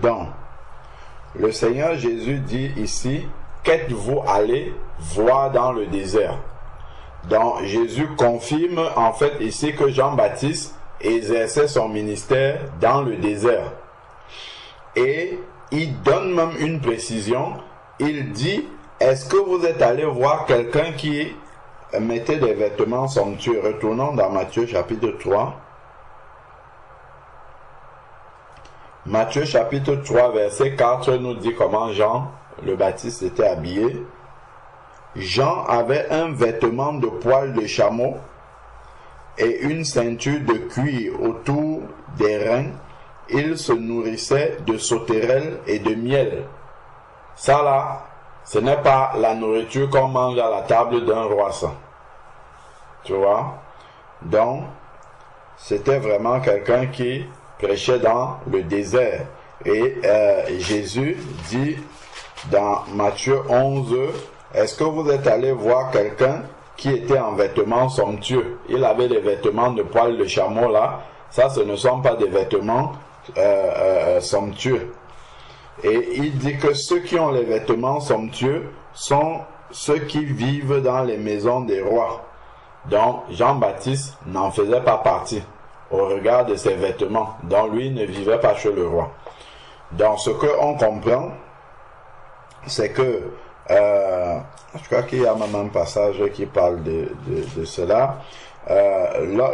Donc, le Seigneur Jésus dit ici: qu'êtes-vous allé voir dans le désert? Donc, Jésus confirme en fait ici que Jean-Baptiste exerçait son ministère dans le désert. Et il donne même une précision. Il dit: est-ce que vous êtes allé voir quelqu'un qui mettait des vêtements somptueux? Retournons dans Matthieu chapitre 3. Matthieu chapitre 3 verset 4 nous dit comment Jean le Baptiste était habillé. Jean avait un vêtement de poil de chameau et une ceinture de cuir autour des reins. Il se nourrissait de sauterelles et de miel. Ça là, ce n'est pas la nourriture qu'on mange à la table d'un roi, ça. Tu vois? Donc, c'était vraiment quelqu'un qui prêchait dans le désert. Et Jésus dit dans Matthieu 11, est-ce que vous êtes allé voir quelqu'un qui était en vêtements somptueux? Il avait des vêtements de poil de chameau là. Ça, ce ne sont pas des vêtements somptueux. Et il dit que ceux qui ont les vêtements somptueux sont ceux qui vivent dans les maisons des rois. Donc, Jean-Baptiste n'en faisait pas partie au regard de ses vêtements. Donc, lui ne vivait pas chez le roi. Donc, ce qu'on comprend, c'est que, je crois qu'il y a même un passage qui parle de cela.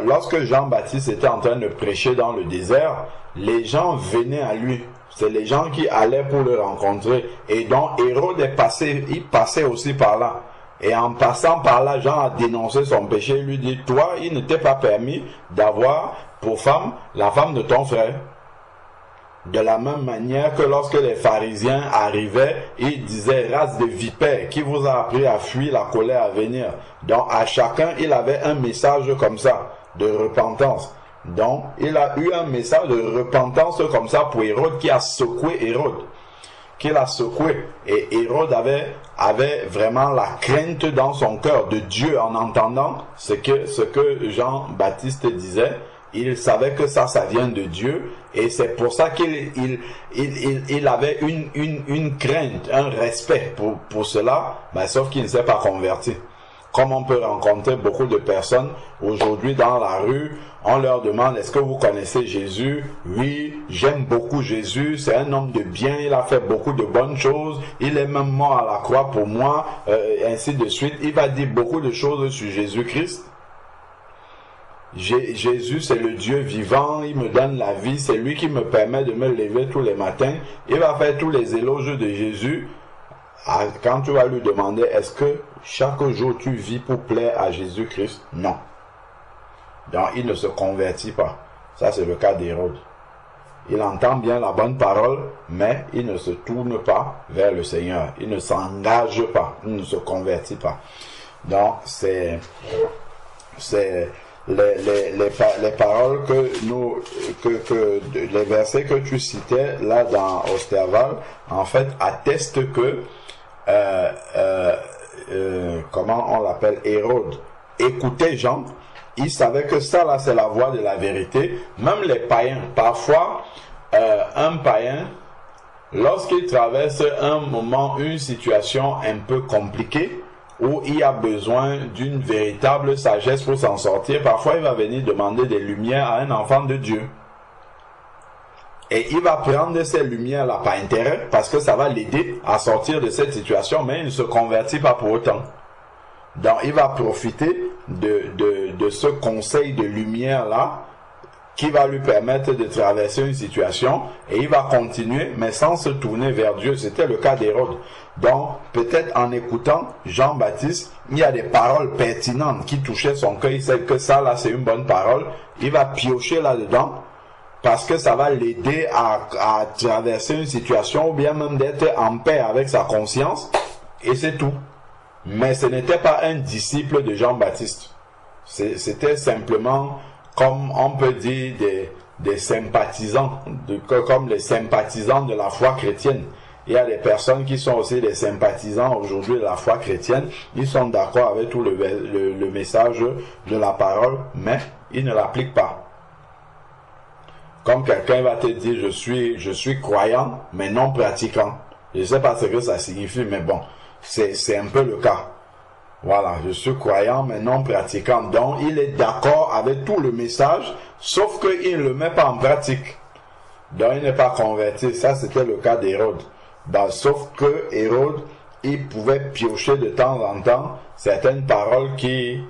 Lorsque Jean-Baptiste était en train de prêcher dans le désert, les gens venaient à lui. C'est les gens qui allaient pour le rencontrer. Et donc, Hérode est passé, il passait aussi par là. Et en passant par là, Jean a dénoncé son péché. Il lui dit: toi, il ne t'est pas permis d'avoir pour femme la femme de ton frère. De la même manière que lorsque les pharisiens arrivaient, ils disaient: race de vipères, qui vous a appris à fuir la colère à venir? Donc à chacun, il avait un message comme ça, de repentance. Donc il a eu un message de repentance comme ça pour Hérode, qui a secoué Hérode. Qui l'a secoué. Et Hérode avait vraiment la crainte dans son cœur de Dieu en entendant ce que Jean-Baptiste disait. Il savait que ça vient de Dieu, et c'est pour ça qu'il avait une crainte, un respect pour cela, mais sauf qu'il ne s'est pas converti. Comme on peut rencontrer beaucoup de personnes aujourd'hui dans la rue, on leur demande: est-ce que vous connaissez Jésus? Oui, j'aime beaucoup Jésus, c'est un homme de bien, il a fait beaucoup de bonnes choses, il est même mort à la croix pour moi, ainsi de suite. Il va dire beaucoup de choses sur Jésus-Christ. Jésus, c'est le Dieu vivant, il me donne la vie, c'est lui qui me permet de me lever tous les matins. Il va faire tous les éloges de Jésus. Quand tu vas lui demander: est-ce que chaque jour tu vis pour plaire à Jésus-Christ? Non. Donc il ne se convertit pas. Ça, c'est le cas d'Hérode. Il entend bien la bonne parole, mais il ne se tourne pas vers le Seigneur. Il ne s'engage pas, il ne se convertit pas. Donc c'est les paroles les versets que tu citais là dans Osterval, en fait, attestent que comment récemment, on l'appelle Hérode. Écoutez Jean, il savait que ça là c'est la voie de la vérité. Même les païens, parfois un païen, lorsqu'il traverse un moment, une situation un peu compliquée, où il a besoin d'une véritable sagesse pour s'en sortir, parfois il va venir demander des lumières à un enfant de Dieu. Et il va prendre ces lumières-là par intérêt, parce que ça va l'aider à sortir de cette situation, mais il ne se convertit pas pour autant. Donc il va profiter de ce conseil de lumière-là, qui va lui permettre de traverser une situation, et il va continuer, mais sans se tourner vers Dieu. C'était le cas d'Hérode. Donc, peut-être en écoutant Jean-Baptiste, il y a des paroles pertinentes qui touchaient son cœur. Il sait que ça, là, c'est une bonne parole. Il va piocher là-dedans, parce que ça va l'aider à traverser une situation, ou bien même d'être en paix avec sa conscience, et c'est tout. Mais ce n'était pas un disciple de Jean-Baptiste. C'était simplement, comme on peut dire, des sympathisants, comme les sympathisants de la foi chrétienne. Il y a des personnes qui sont aussi des sympathisants aujourd'hui de la foi chrétienne. Ils sont d'accord avec tout le message de la parole, mais ils ne l'appliquent pas. Comme quelqu'un va te dire, je suis croyant, mais non pratiquant. Je ne sais pas ce que ça signifie, mais bon, c'est un peu le cas. Voilà, je suis croyant, mais non pratiquant. Donc, il est d'accord avec tout le message, sauf qu'il ne le met pas en pratique. Donc, il n'est pas converti. Ça, c'était le cas d'Hérode. Ben, sauf que Hérode, il pouvait piocher de temps en temps certaines paroles qui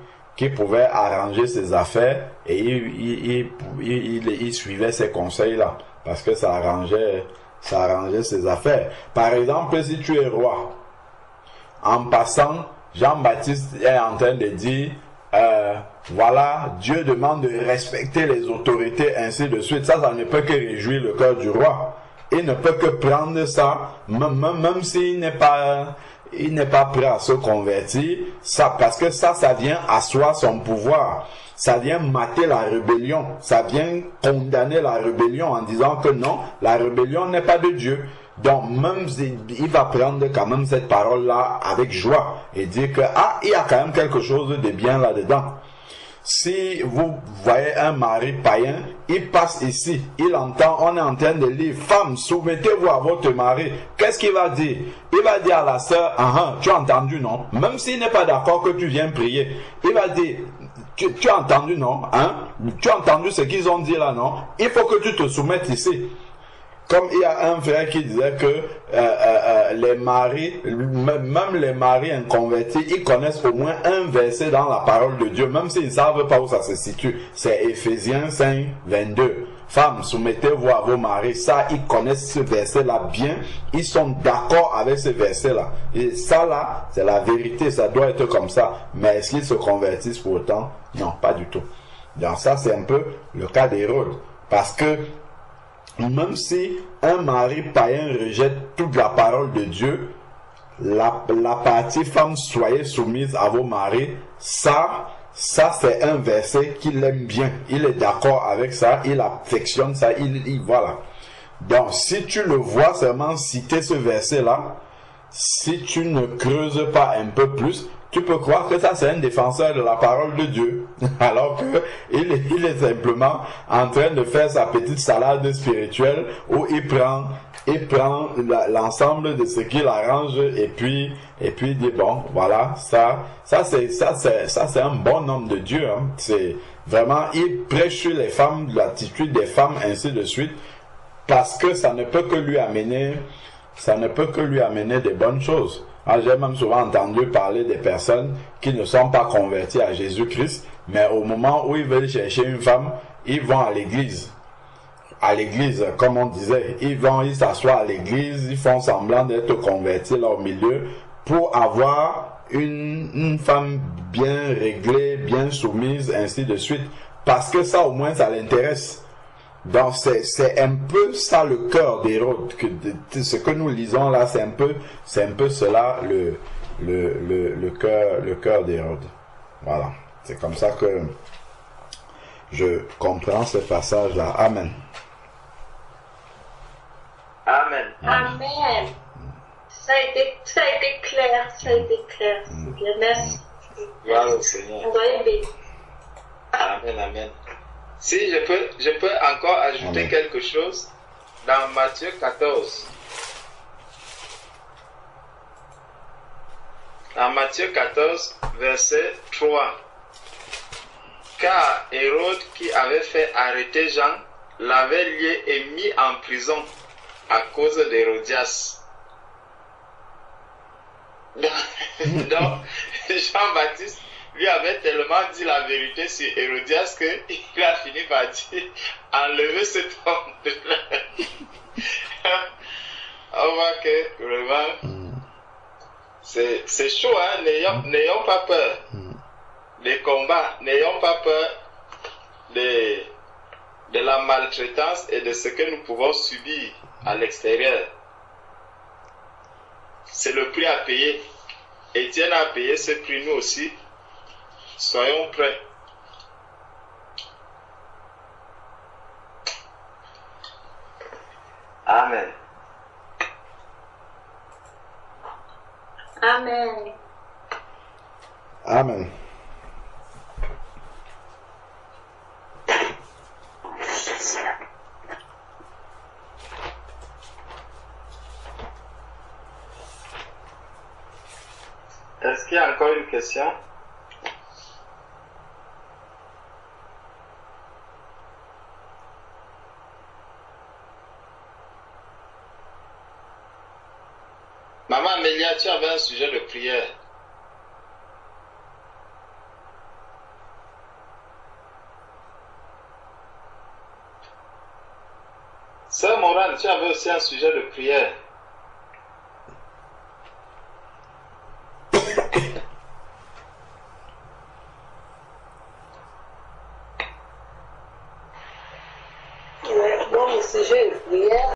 pouvaient arranger ses affaires, et il suivait ces conseils-là, parce que ça arrangeait ses affaires. Par exemple, si tu es roi, en passant, Jean-Baptiste est en train de dire, voilà, Dieu demande de respecter les autorités, ainsi de suite. Ça ne peut que réjouir le cœur du roi. Il ne peut que prendre ça, même s'il n'est pas prêt à se convertir, ça, parce que ça vient asseoir son pouvoir. Ça vient mater la rébellion. Ça vient condamner la rébellion en disant que non, la rébellion n'est pas de Dieu. Donc, même il va prendre quand même cette parole-là avec joie et dire que, il y a quand même quelque chose de bien là-dedans. Si vous voyez un mari païen, il passe ici, il entend, on est en train de lire, femme, soumettez-vous à votre mari. Qu'est-ce qu'il va dire? Il va dire à la sœur, tu as entendu, non? Même s'il n'est pas d'accord que tu viens prier, il va dire, tu as entendu, non? Tu as entendu ce qu'ils ont dit là, non? Il faut que tu te soumettes ici. Comme il y a un frère qui disait que les maris, même les maris inconvertis, ils connaissent au moins un verset dans la parole de Dieu, même s'ils ne savent pas où ça se situe. C'est Éphésiens 5, 22. Femmes, soumettez-vous à vos maris. Ça, ils connaissent ce verset-là bien. Ils sont d'accord avec ce verset-là. Et ça, là, c'est la vérité. Ça doit être comme ça. Mais est-ce qu'ils se convertissent pour autant? Non, pas du tout. Donc ça, c'est un peu le cas d'Hérode. Parce que même si un mari païen rejette toute la parole de Dieu, la partie femme, soyez soumise à vos maris, ça c'est un verset qu'il aime bien. Il est d'accord avec ça, il affectionne ça, voilà. Donc si tu le vois seulement citer ce verset-là, si tu ne creuses pas un peu plus, tu peux croire que ça c'est un défenseur de la parole de Dieu, alors que il est simplement en train de faire sa petite salade spirituelle où il prend l'ensemble de ce qu'il arrange et puis il dit bon voilà ça c'est un bon homme de Dieu, hein. C'est vraiment, il prêche sur les femmes, l'attitude des femmes, ainsi de suite, parce que ça ne peut que lui amener des bonnes choses. J'ai même souvent entendu parler des personnes qui ne sont pas converties à Jésus-Christ, mais au moment où ils veulent chercher une femme, ils vont à l'église. À l'église, comme on disait, ils s'assoient à l'église, ils font semblant d'être convertis là au milieu pour avoir une femme bien réglée, bien soumise, ainsi de suite. Parce que ça, au moins, ça l'intéresse. Donc c'est un peu ça le cœur d'Hérode, ce que nous lisons là, c'est un peu cela le cœur d'Hérode. Voilà, c'est comme ça que je comprends ce passage là. Amen. Amen. Amen. Ça a été clair, ça a été clair. C'est bien, merci. Gloire au Seigneur. On doit aimer. Amen, amen. Si je peux encore ajouter Amen. quelque chose dans Matthieu 14. Dans Matthieu 14, verset 3. Car Hérode, qui avait fait arrêter Jean, l'avait lié et mis en prison à cause d'Hérodias. Donc, Jean-Baptiste lui avait tellement dit la vérité sur Hérodias qu'il a fini par dire enlevez cet homme. On voit que vraiment c'est chaud, hein? N'ayons pas peur des combats, n'ayons pas peur de la maltraitance et de ce que nous pouvons subir à l'extérieur. C'est le prix à payer. Étienne a payé ce prix, nous aussi. Soyons prêts. Amen. Amen. Amen. Est-ce qu'il y a encore une question? Maman Amélia, tu avais un sujet de prière. Sœur Morane, tu avais aussi un sujet de prière. Bon, le sujet de prière,